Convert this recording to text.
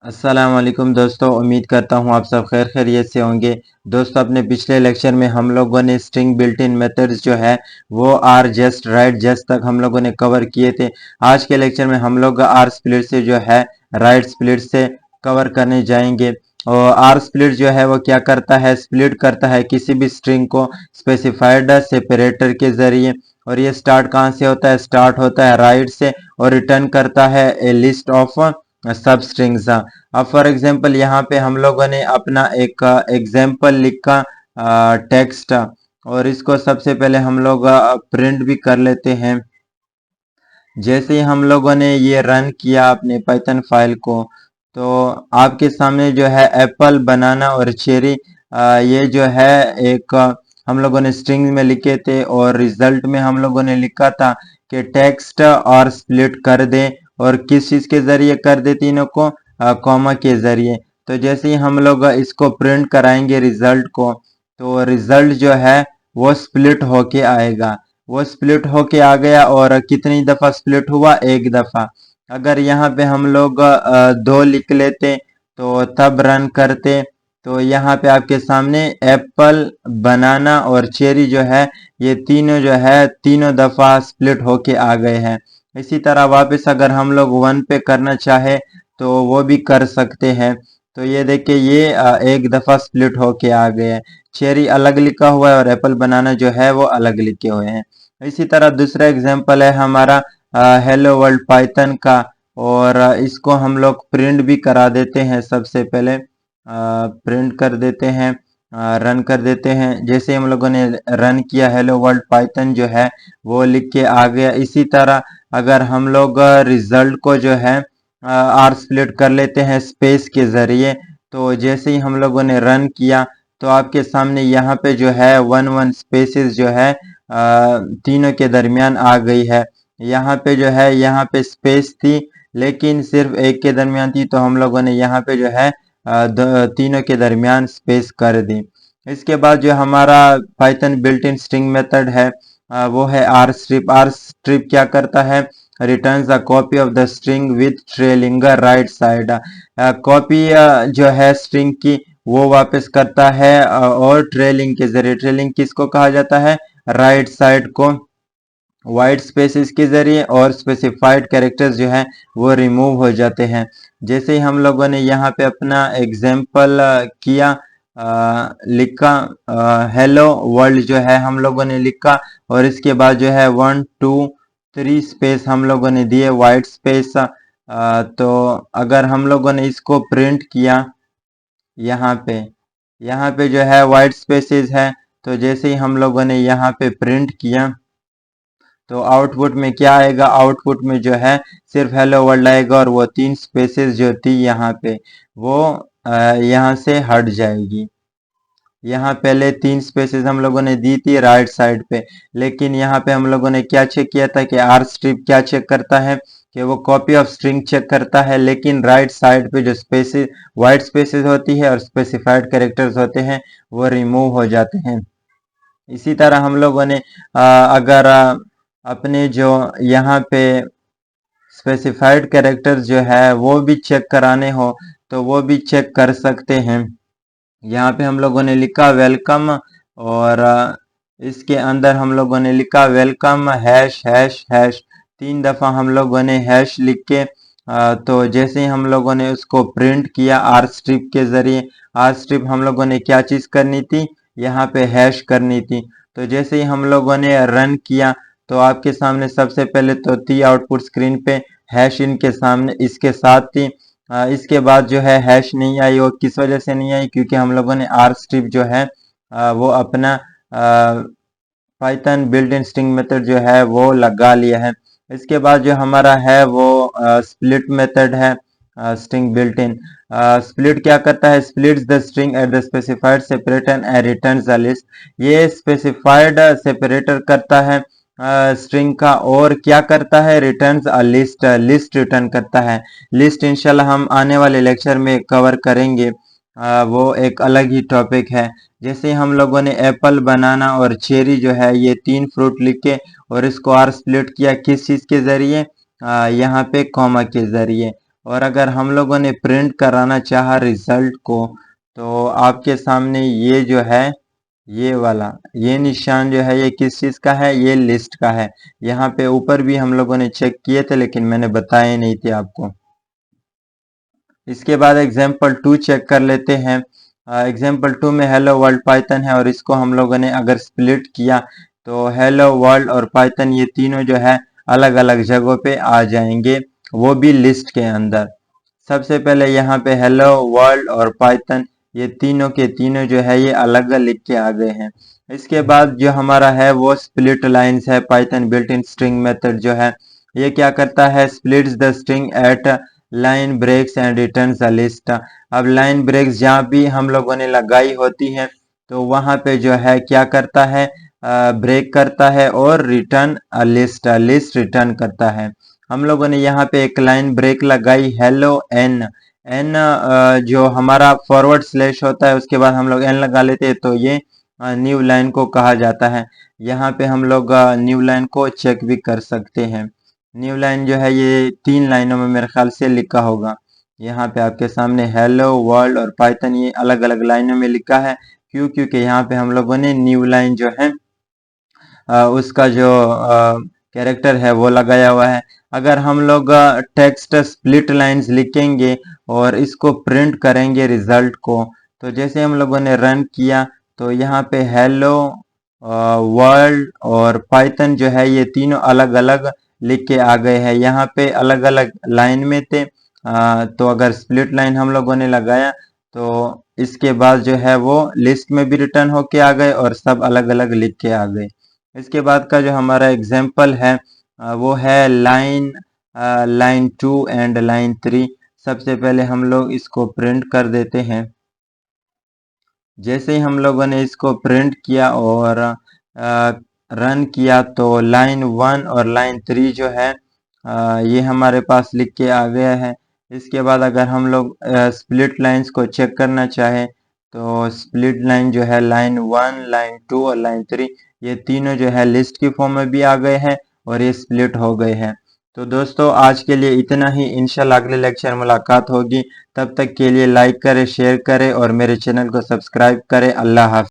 अस्सलाम वालेकुम दोस्तों, उम्मीद करता हूँ आप सब खैर खैरियत से होंगे। दोस्तों, अपने पिछले लेक्चर में हम लोगों ने स्ट्रिंग बिल्ट इन मेथड्स जो है वो आर जस्ट राइट जस्ट तक हम लोगों ने कवर किए थे। आज के लेक्चर में हम लोग आर स्प्लिट से जो है राइट स्प्लिट से कवर करने जाएंगे। और आर स्प्लिट जो है वो क्या करता है, स्प्लिट करता है किसी भी स्ट्रिंग को स्पेसिफाइड सेपरेटर के जरिए। और ये स्टार्ट कहाँ से होता है, स्टार्ट होता है राइट से और रिटर्न करता है ए लिस्ट ऑफ सब स्ट्रिंग्स। अब फॉर एग्जांपल यहाँ पे हम लोगों ने अपना एक एग्जांपल लिखा टेक्स्ट, और इसको सबसे पहले हम लोग प्रिंट भी कर लेते हैं। जैसे ही हम लोगों ने ये रन किया अपने पाइथन फाइल को, तो आपके सामने जो है एप्पल, बनाना और चेरी, ये जो है एक हम लोगों ने स्ट्रिंग में लिखे थे, और रिजल्ट में हम लोगों ने लिखा था कि टेक्स्ट और स्प्लिट कर दे, और किस चीज के जरिए कर दे, तीनों को कॉमा के जरिए। तो जैसे ही हम लोग इसको प्रिंट कराएंगे रिजल्ट को, तो रिजल्ट जो है वो स्प्लिट होके आएगा। वो स्प्लिट होके आ गया, और कितनी दफा स्प्लिट हुआ, एक दफा। अगर यहाँ पे हम लोग दो लिख लेते तो तब रन करते, तो यहाँ पे आपके सामने एप्पल, बनाना और चेरी जो है ये तीनों जो है तीनों दफा स्प्लिट होके आ गए हैं। इसी तरह वापस अगर हम लोग वन पे करना चाहे तो वो भी कर सकते हैं। तो ये देखिए, ये एक दफा स्प्लिट होके आ गए हैं। चेरी अलग लिखा हुआ है और एप्पल, बनाना जो है वो अलग लिखे हुए हैं। इसी तरह दूसरा एग्जांपल है हमारा हेलो वर्ल्ड पाइथन का, और इसको हम लोग प्रिंट भी करा देते हैं। सबसे पहले प्रिंट कर देते हैं, रन कर देते हैं। जैसे हम लोगों ने रन किया, हेलो वर्ल्ड पाइथन जो है वो लिख के आ गया। इसी तरह अगर हम लोग रिजल्ट को जो है आर स्प्लिट कर लेते हैं स्पेस के जरिए, तो जैसे ही हम लोगों ने रन किया तो आपके सामने यहाँ पे जो है वन वन स्पेसेस जो है तीनों के दरमियान आ गई है। यहाँ पे जो है, यहाँ पे स्पेस थी लेकिन सिर्फ एक के दरमियान थी, तो हम लोगों ने यहाँ पे जो है तीनों के दरमियान स्पेस कर दी। इसके बाद जो हमारा Python built in string method है वो है आर स्ट्रिप। आर स्ट्रिप क्या करता है, returns a copy of the string with trailing right side. Copy जो है स्ट्रिंग की वो वापस करता है, और ट्रेलिंग के जरिए। ट्रेलिंग किसको कहा जाता है, राइट साइड को, वाइट स्पेसेस के जरिए, और स्पेसिफाइड कैरेक्टर्स जो है वो रिमूव हो जाते हैं। जैसे ही हम लोगों ने यहाँ पे अपना एग्जाम्पल किया, लिखा हेलो वर्ल्ड जो है हम लोगों ने लिखा, और इसके बाद जो है 1 2 3 स्पेस हम लोगों ने दिए, वाइट स्पेस। तो अगर हम लोगों ने इसको प्रिंट किया यहाँ पे जो है वाइट स्पेसेस है, तो जैसे ही हम लोगों ने यहाँ पे प्रिंट किया तो आउटपुट में क्या आएगा, आउटपुट में जो है सिर्फ हेलो वर्ल्ड आएगा, और वो तीन स्पेसेस जो थी यहाँ पे वो यहाँ से हट जाएगी। यहाँ पहले तीन स्पेसेस हम लोगों ने दी थी राइट साइड पे, लेकिन यहाँ पे हम लोगों ने क्या चेक किया था कि आर स्ट्रिप क्या चेक करता है कि वो कॉपी ऑफ स्ट्रिंग चेक करता है, लेकिन राइट साइड पे जो स्पेसेस, वाइट स्पेसेस होती है और स्पेसिफाइड कैरेक्टर्स होते हैं वो रिमूव हो जाते हैं। इसी तरह हम लोगों ने अगर अपने जो यहाँ पे स्पेसिफाइड कैरेक्टर्स जो है वो भी चेक कराने हो तो वो भी चेक कर सकते हैं। यहाँ पे हम लोगों ने लिखा वेलकम, और इसके अंदर हम लोगों ने लिखा वेलकम हैश हैश हैश। तीन दफा हम लोगों ने हैश लिख के तो जैसे ही हम लोगों ने उसको प्रिंट किया आर स्ट्रिप के जरिए, आर स्ट्रिप हम लोगों ने क्या चीज करनी थी, यहाँ पे हैश करनी थी। तो जैसे ही हम लोगों ने रन किया तो आपके सामने सबसे पहले तो थी आउटपुट स्क्रीन पे हैश इनके सामने इसके साथ थी। इसके बाद जो है हैश नहीं आई, और किस वजह से नहीं आई, क्योंकि हम लोगों ने आर स्ट्रिप जो है वो अपना Python built in string method जो है वो लगा लिया है। इसके बाद जो हमारा है वो स्प्लिट मेथड है, स्ट्रिंग बिल्ट इन। स्प्लिट क्या करता है, splits the string at the specified separator and returns a list. ये स्पेसिफाइड सेपरेटर करता है स्ट्रिंग का, और क्या करता है, returns a list, list return करता है। लिस्ट इंशाल्लाह हम आने वाले लेक्चर में कवर करेंगे, वो एक अलग ही टॉपिक है। जैसे हम लोगों ने एप्पल, बनाना और चेरी जो है ये तीन फ्रूट लिखे और इसको आर स्प्लिट किया किस चीज के जरिए, यहाँ पे कॉमा के जरिए। और अगर हम लोगों ने प्रिंट कराना चाहा रिजल्ट को, तो आपके सामने ये जो है ये वाला ये निशान जो है ये किस चीज का है, ये लिस्ट का है। यहाँ पे ऊपर भी हम लोगों ने चेक किए थे लेकिन मैंने बताए नहीं थे आपको। इसके बाद एग्जाम्पल 2 चेक कर लेते हैं। एग्जाम्पल 2 में हेलो वर्ल्ड पाइथन है और इसको हम लोगों ने अगर स्प्लिट किया तो हेलो वर्ल्ड और पाइथन ये तीनों जो है अलग अलग जगहों पे आ जाएंगे, वो भी लिस्ट के अंदर। सबसे पहले यहाँ पे हेलो वर्ल्ड और पाइथन ये तीनों के तीनों जो है ये अलग लिख के आ गए हैं। इसके बाद जो हमारा है वो स्प्लिट लाइंस है। Python built in string method जो है ये क्या करता है, splits the string at line breaks and returns a list. अब लाइन ब्रेक्स जहाँ भी हम लोगों ने लगाई होती है तो वहां पे जो है क्या करता है, ब्रेक करता है और रिटर्न लिस्ट लिस्ट रिटर्न करता है। हम लोगों ने यहाँ पे एक लाइन ब्रेक लगाई हेलो एन एन, जो हमारा फॉरवर्ड स्लैश होता है उसके बाद हम लोग एन लगा लेते हैं तो ये न्यू लाइन को कहा जाता है। यहाँ पे हम लोग न्यू लाइन को चेक भी कर सकते हैं। न्यू लाइन जो है ये 3 लाइनों में मेरे ख्याल से लिखा होगा। यहाँ पे आपके सामने हेलो वर्ल्ड और पाइथन ये अलग अलग लाइनों में लिखा है। क्यों? क्योंकि यहाँ पे हम लोगों ने न्यू लाइन जो है उसका जो कैरेक्टर है वो लगाया हुआ है। अगर हम लोग टेक्स्ट स्प्लिट लाइंस लिखेंगे और इसको प्रिंट करेंगे रिजल्ट को, तो जैसे हम लोगों ने रन किया तो यहाँ पे हेलो वर्ल्ड और पाइथन जो है ये तीनों अलग अलग लिख के आ गए हैं। यहाँ पे अलग अलग लाइन में थे, तो अगर स्प्लिट लाइन हम लोगों ने लगाया तो इसके बाद जो है वो लिस्ट में भी रिटर्न होके आ गए और सब अलग अलग लिख के आ गए। इसके बाद का जो हमारा एग्जाम्पल है वो है लाइन 2 एंड लाइन 3। सबसे पहले हम लोग इसको प्रिंट कर देते हैं। जैसे ही हम लोगों ने इसको प्रिंट किया और रन किया तो लाइन 1 और लाइन 3 जो है ये हमारे पास लिख के आ गया है। इसके बाद अगर हम लोग स्प्लिट लाइंस को चेक करना चाहें तो स्प्लिट लाइन जो है लाइन 1 लाइन 2 और लाइन 3 ये तीनों जो है लिस्ट की फॉर्म में भी आ गए हैं और ये स्प्लिट हो गए हैं। तो दोस्तों आज के लिए इतना ही। इंशाल्लाह अगले लेक्चर मुलाकात होगी। तब तक के लिए लाइक करें, शेयर करें और मेरे चैनल को सब्सक्राइब करें। अल्लाह हाफ़िज़।